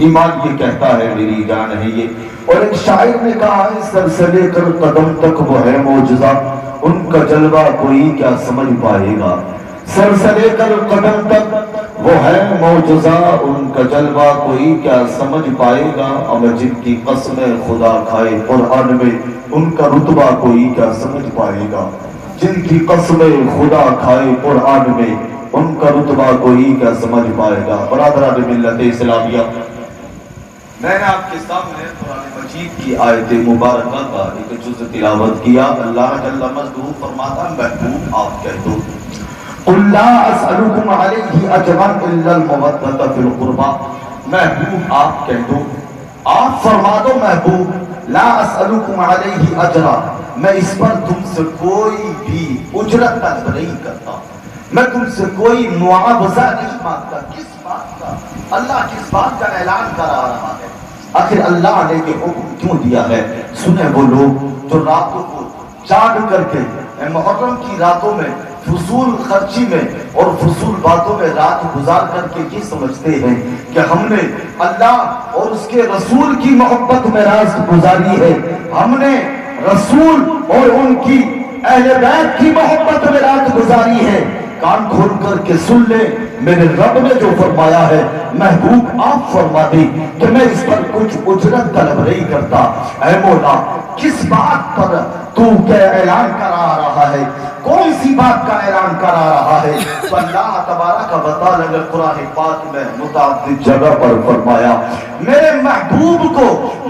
ایمان یہ کہتا ہے میری جان ہے یہ۔ اور ایک شاعر نے کہا ہے سر سے لے کر قدم تک وہ ہے معجزہ، ان کا جلوہ کوئی کیا سمجھ پائے گا۔ سر سے لے کر قدم تک وہ ہے معجزہ، ان کا جلوہ کوئی کیا سمجھ پائے گا۔ اور جن کی قسم خدا کھائے قرآن میں، ان کا رتبہ کوئی کیا سمجھ پائے گا۔ جن کی قسم خدا کھائے قرآن میں، ان کا رتبہ کوئی کیا سمجھ پائے گا۔ برادران ملت اسلامیہ، میں نے آپ کے سامنے قرآن مجید کی آیت مبارکہ کا ایک جزء تلاوت کیا۔ اللہ جل مجدہ فرماتا محبوب آپ کہہ دو قل لا اسألکم علیہ اجرا الا المودۃ فی القربى، محبوب آپ کہہ دو، آپ فرما دو محبوب لا اسألکم علیہ اجرا، میں اس پر تم سے کوئی بھی اجرت طلب نہیں کرتا، میں تم سے کوئی معاوضہ نہیں مانگتا۔ کس بات کا؟ اللہ کس بات کا اعلان کرا رہا ہے؟ آخر اللہ نے یہ حکم کیوں دیا ہے؟ سنیں وہ لوگ جو راتوں کو جاگ کر کے محرم کی راتوں میں فضول خرچی میں اور فضول باتوں میں رات گزار کر کے یہ سمجھتے ہیں کہ ہم نے اللہ اور اس کے رسول کی محبت میں راز گزاری ہے، ہم نے رسول اور ان کی اہل بیت کی محبت میں رات گزاری ہے۔ کان کھول کر کے سن لے، میرے رب نے جو فرمایا ہے محبوب آپ فرما دیں کہ میں اس پر کچھ اجرت طلب نہیں کرتا۔ اے مولا کس بات پر تو کیا اعلان کرا رہا ہے؟ کون سی بات کا اعلان کرا رہا ہے؟ تو اللہ تبارک و تعالی نے قرآن پاک میں متعدد جگہ پر فرمایا میرے محبوب کو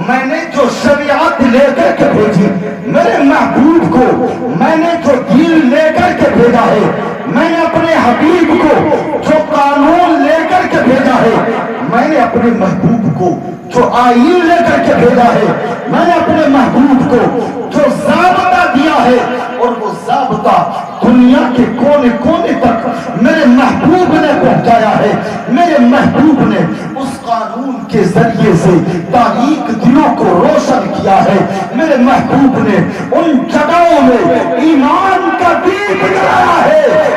میں نے جو شریعت لے کر کے بھیجی، میرے محبوب کو میں نے جو دین لے کر کے بھیجا ہے، میں نے اپنے حبیب کو جو قانون لے کر کے بھیجا ہے، میں نے اپنے محبوب کو جو آئین لے کر کے بھیجا ہے، میں نے اپنے محبوب کو جو ضابطہ دیا ہے، اور وہ ضابطہ دنیا کے کونے کونے تک میرے محبوب نے پہنچایا ہے۔ میرے محبوب نے اس قانون کے ذریعے سے تاریک دلوں کو روشن کیا ہے۔ میرے محبوب نے ان جگہوں میں ایمان کا دیپ جلایا ہے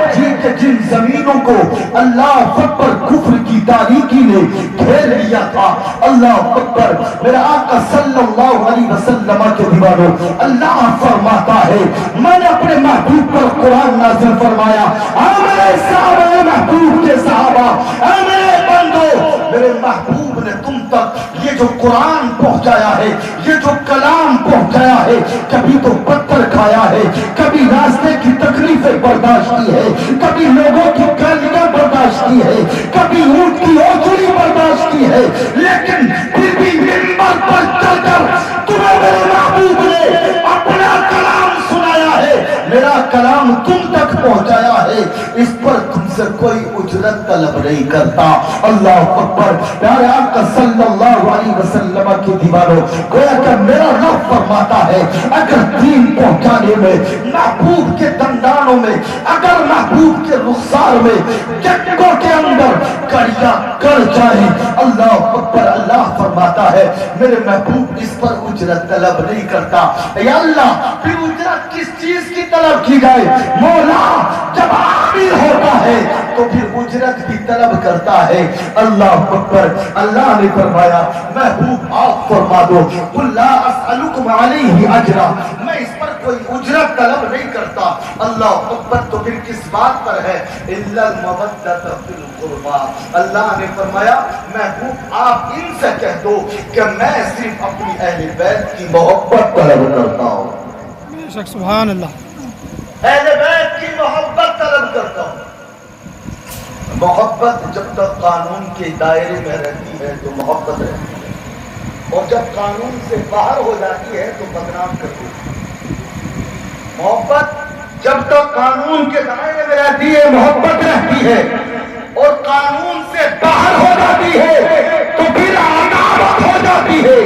جن زمینوں کو اللہ اکبر کفر کی تاریکی نے گھیر لیا تھا۔ اللہ اکبر، میرا آقا صلی اللہ علیہ وسلم کے دیوانوں، اللہ فرماتا ہے میں نے اپنے محبوب پر قرآن نازل فرمایا، اے میرے صحابہ، محبوب کے صحابہ، اے میرے بندو، میرے محبوب نے تم تک یہ جو قرآن پہنچایا ہے، یہ جو کلام پہنچایا ہے، کبھی تو پتھر کھایا ہے، کبھی راستے کی تکلیفیں برداشت کی ہے، کبھی لوگوں کی گالیاں برداشت کی ہے، کبھی اونٹ کی اوجڑی برداشت کی ہے، لیکن پھر بھی منبر پر چل کر تمہیں میرے محبوب نے اپنا کلام سنایا ہے، میرا کلام تم تک پہنچایا ہے، اس پر تم سے کوئی اجرت طلب نہیں کرتا۔ اللہ اکبر، پیارے آقا صلی اللہ علیہ وسلم کی دیوانوں، گویا کہ میرا رب فرماتا ہے اگر دین پہنچانے میں، محبوب کے دندانوں میں، اگر محبوب کے رخسار میں چٹکوں کے اندر کڑیاں کر جائیں، اللہ اکبر، اللہ فرماتا ہے میرے محبوب اس پر اجرت طلب نہیں کرتا۔ یا اللہ پھر اجرت کس چیز کی طلب کی جائے؟ مولا جب عامل ہوتا ہے تو پھر اجرت کی طلب کرتا ہے۔ اللہ اکبر، اللہ نے فرمایا محبوب آپ فرما دو قل لا اسألکم علیہ اجرا، میں اس پر کوئی اجرت طلب نہیں کرتا۔ اللہ اکبر، تو پھر کس بات پر ہے؟ الا المودۃ فی القربى، اللہ نے فرمایا محبوب آپ ان سے کہہ دو کہ میں صرف اپنی اہل بیت کی محبت طلب کرتا ہوں، سبحان اللہ، اہل بیت کی محبت طلب کرتا ہوں۔ محبت جب تک قانون کے دائرے میں رہتی ہے تو محبت رہتی ہے، اور جب قانون سے باہر ہو جاتی ہے تو بدنام کرتی ہے۔ محبت جب تک قانون کے دائرے میں رہتی ہے محبت رہتی ہے، اور قانون سے باہر ہو جاتی ہے تو پھر عداوت ہو جاتی ہے۔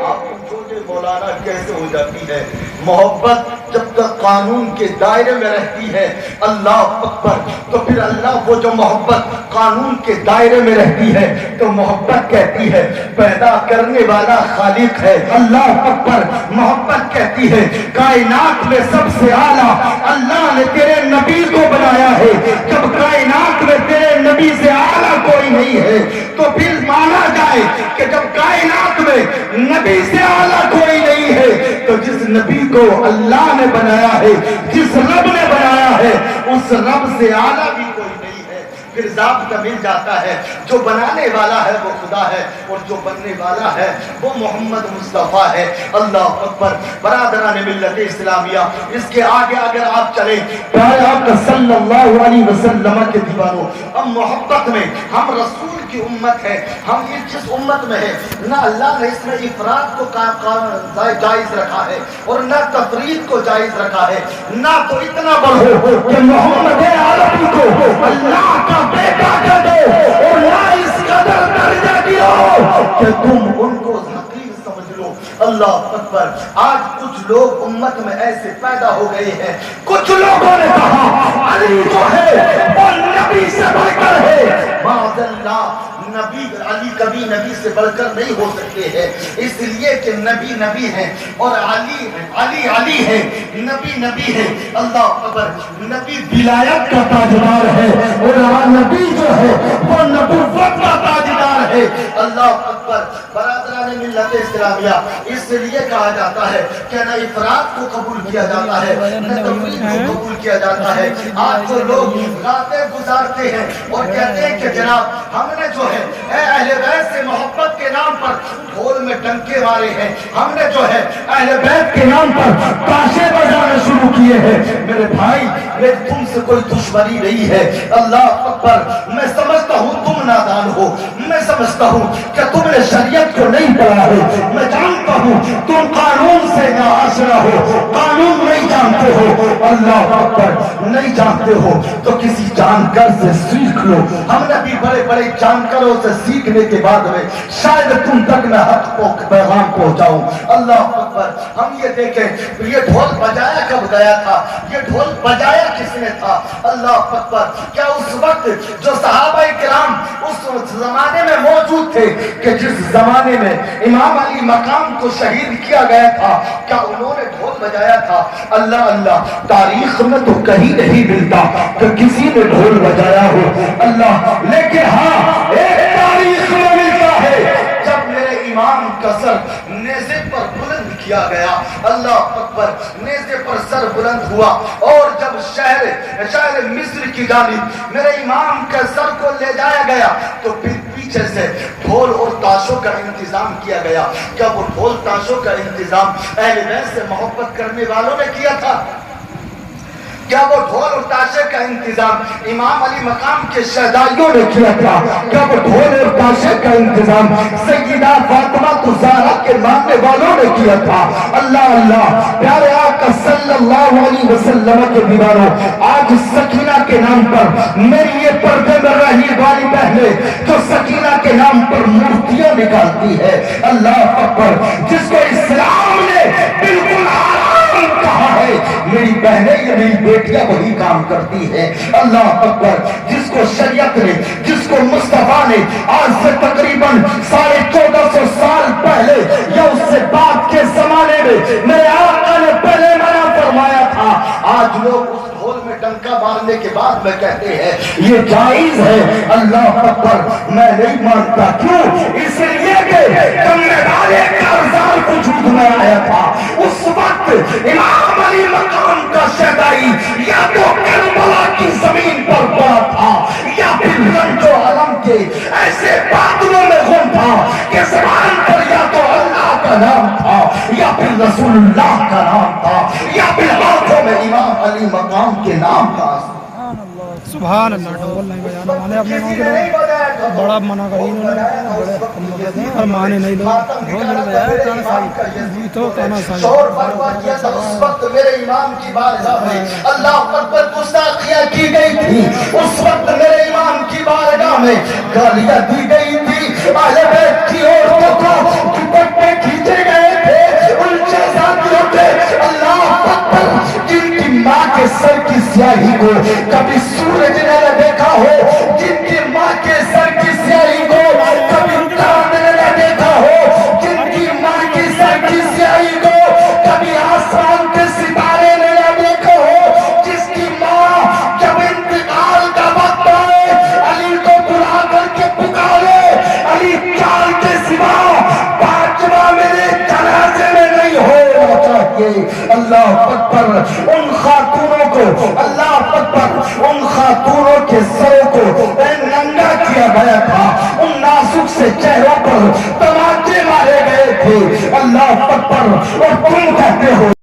آپ پوچھو گے مولانا کیسے ہو جاتی ہے؟ محبت جب تک قانون کے دائرے میں رہتی ہے، اللہ اکبر، تو پھر اللہ وہ جو محبت قانون کے دائرے میں رہتی ہے تو محبت کہتی ہے پیدا کرنے والا خالق ہے، اللہ اکبر، محبت کہتی ہے کائنات میں سب سے اعلیٰ اللہ نے تیرے نبی کو بنایا ہے، جب کائنات میں تیرے نبی سے اعلیٰ کوئی نہیں ہے تو پھر مانا جائے کہ جب کائنات میں نبی سے اعلیٰ کوئی نہیں ہے تو جس نبی کو اللہ نے بنایا ہے، جس رب نے بنایا ہے، اس رب سے اعلیٰ بھی کوئی نہیں ہے۔ پھر ضابطہ مل جاتا ہے، جو بنانے والا ہے وہ خدا ہے اور جو بننے والا ہے وہ محمد مصطفیٰ ہے۔ اللہ اکبر۔ برادران ملت اسلامیہ، اس کے آگے اگر آپ چلیں، پیارے آقا صلی اللہ علیہ وسلم کے دیوانوں، ہم محبت میں، ہم رسول کی امت ہے، ہم جس امت میں ہے، نہ اللہ نے اس میں افراد کو جائز رکھا ہے اور نہ تفرید کو جائز رکھا ہے، نہ تو اتنا بڑھو کہ محمد عربی کو اللہ کا بیٹا کر دو اور نہ اس قدر درجہ گرو کہ تم ان کو حقیر سمجھ لو۔ اللہ اکبر۔ آج کچھ لوگ امت میں ایسے پیدا ہو گئے ہیں، کچھ لوگوں نے کہا علی جو ہے وہ نبی سے بڑھ کر ہے۔ معاذ اللہ، نبی علی کبھی نبی سے بڑھ کر نہیں ہو سکتے ہیں، اس لیے کہ نبی نبی ہے اور علی ہے، نبی نبی ہے۔ اللہ اکبر۔ نبی ولایت کا تاجدار ہے اور نبی جو ہے وہ نبوت کا تاجدار ہے۔ اللہ اکبر۔ برادران ملت اسلامیہ، اس لیے کہا جاتا ہے کہ نہ افراد کو قبول کیا جاتا ہے نہ تفرید کو قبول کیا جاتا ہے۔ آج جو لوگ راتیں گزارتے ہیں اور کہتے ہیں کہ جناب ہم نے جو ہے اے اہل بیت سے محبت کے نام پر ڈھول میں ڈنکے مارے ہیں، ہم نے جو ہے اہل بیت کے نام پر تاشے بجانے شروع کیے ہیں۔ میرے بھائی، میری تم سے کوئی دشمنی نہیں ہے۔ اللہ اکبر۔ میں سمجھتا ہوں تم نادان ہو، میں سمجھتا ہوں کہ تم نے شریعت کو نہیں پڑھا ہے، میں جانتا ہوں تم قانون سے ناآشنا ہو، قانون نہیں جانتے ہو۔ اللہ اکبر۔ نہیں جانتے ہو تو کسی جانکر سے سیکھ لو۔ ہم نے بھی بڑے بڑے جانکروں سے سیکھنے کے بعد میں شاید تم تک میں حق کو پیغام پہنچاؤں۔ اللہ اکبر۔ ہم یہ دیکھیں یہ ڈھول بجایا کب گیا تھا، یہ ڈھول بجایا کس نے تھا؟ اللہ اکبر۔ کیا اس وقت جو صحابہ کرام اس زمانے میں موجود تھے کہ جس زمانے میں امام علی مقام کو شہید کیا گیا تھا، کیا انہوں نے ڈھول بجایا تھا؟ اللہ اللہ۔ تاریخ میں تو کہیں نہیں ملتا کہ کسی نے ڈھول بجایا ہو۔ اللہ، لیکن ہاں ایک تاریخ میں ملتا ہے جب میرے امام کا سر نیزے پر بلند کیا گیا۔ اللہ اکبر۔ نیزے پر سر بلند ہوا اور جب شہر مصر کی جانب میرے امام کے سر کو لے جایا گیا تو پھر پیچھے سے ڈھول اور تاشوں کا انتظام کیا گیا۔ کیا وہ ڈھول تاشوں کا انتظام اہل بیت سے محبت کرنے والوں نے کیا تھا؟ کیا وہ ڈھول اور تاشے کا انتظام امام علی مقام کے شہدائیوں نے کیا تھا؟ کیا وہ ڈھول اور تاشے کا انتظام سیدہ فاطمہ الزہرا کے ماننے والوں نے کیا تھا؟ اللہ اللہ۔ پیارے آقا صلی اللہ علیہ وسلم کے دیوانوں، آج سکینہ کے نام پر میری یہ پردے میں رہنے والی بہنیں جو سکینہ کے نام پر مورتیاں نکالتی ہے، اللہ اکبر، جس کو اسلام نے بالکل کہا ہے میری بہنیں یہ میری بیٹیاں وہی کام کرتی ہے۔ اللہ اکبر۔ جس کو شریعت نے، جس کو مصطفیٰ نے آج سے تقریباً 1450 سال پہلے یا اس سے بعد کے زمانے میں میرے آقا نے پہلے منع فرمایا تھا، آج لوگ اس ڈھول میں ڈنکا مارنے کے بعد میں کہتے ہیں یہ جائز ہے۔ اللہ اکبر۔ میں نہیں مانتا۔ کیوں؟ اس لیے کہ جب میدان کارزار وجود میں آیا تھا اس وقت امام علی مقام کا شہدائی یا تو کربلا کی زمین پر پڑا تھا یا پھر رنج و علم کے ایسے بادلوں میں غم تھا کہ زبان پر یا تو اللہ کا نام تھا یا پھر رسول اللہ کا نام تھا یا پھر ہاتھوں میں امام علی مقام کے نام کا۔ سبحان اللہ۔ ڈھول نہیں بجانا مانے اپنے گاؤں کے لوگ بڑا منع کری انہوں نے، بڑے ہم لوگ کہتے ہیں اور مانے نہیں لوگ ڈھول نہیں بجایا کانا سائی تو کانا سائی شور برپا کیا تھا اس وقت میرے امام کی بارگاہ میں اللہ پر گستاخیاں کی گئی تھی، اس وقت میرے امام کی بارگاہ میں گالیاں دی گئی تھی، اہل بیت کی عورتوں کو دوپٹے کھینچے گئے تھے، الٹے ذاتیوں کے اللہ اکبر جن کی ماں کے سر کی سیاہی کو کبھی سورج نے نہ دیکھا ہو، جن کی ماں کے سر کی سیاہی کو کبھی چاند نے نہ دیکھا ہو، جن کی ماں کی سر کی سیاہی کو کبھی آسمان کے ستارے نے نہ دیکھا ہو، جس کی ماں جب انتقال کا وقت آئے علی کو بلا کر کے پکارے چاہیے. اللہ اکبر. ان خاتونوں کو اللہ اکبر ان خاتونوں کے سروں کو ننگا کیا گیا تھا, ان نازک سے چہروں پر تماچے مارے گئے تھے. اللہ اکبر. اور تم کہتے ہو